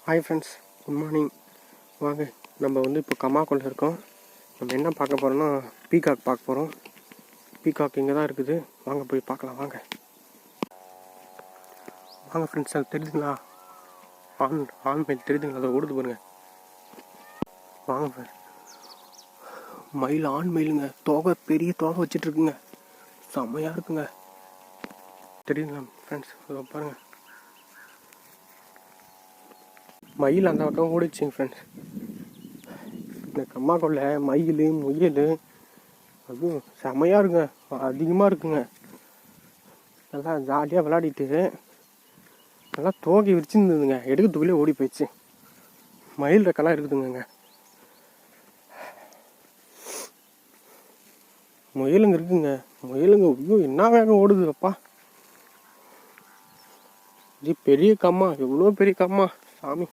Hi friends, good morning. வாங்க, நம்ம இப்போ கம்மாக்குள்ள இருக்கோம். நம்ம என்ன பார்க்க போகிறோம்னா பீகாக் பார்க்க போகிறோம். பீகாக் இங்கே தான் இருக்குது. வாங்க போய் பார்க்கலாம். வாங்க வாங்க ஃப்ரெண்ட்ஸ், அது தெரியுதுங்களா? ஆண்மயில் தெரியுதுங்களா? அதை ஓடுது பாருங்க. வாங்க ஃப்ரெண்ட்ஸ், மயில் ஆண்மயிலுங்க. தோகை, பெரிய தோகை வச்சிட்ருக்குங்க. செம்மையாக இருக்குங்க. தெரியுதுங்களா ஃப்ரெண்ட்ஸ்? அதை பாருங்கள். மயில் அந்த பக்கம் ஓடிச்சுங்க ஃப்ரெண்ட்ஸ். இந்த கம்மாக்குள்ள மயில், முயல் அதுவும் செமையாக இருக்குங்க. அதிகமாக இருக்குங்க. நல்லா ஜாலியாக விளையாடிட்டு நல்லா தோகை விரிச்சுருந்ததுங்க. எடுக்கிறதுக்குள்ளே ஓடி போயிடுச்சு. மயில் ரெக்கெல்லாம் இருக்குதுங்க. முயலுங்க இருக்குங்க. முயலுங்க ஐயோ என்ன வேகம் ஓடுது அப்பா. இது பெரிய கம்மா, எவ்வளோ பெரிய கம்மா சாமி.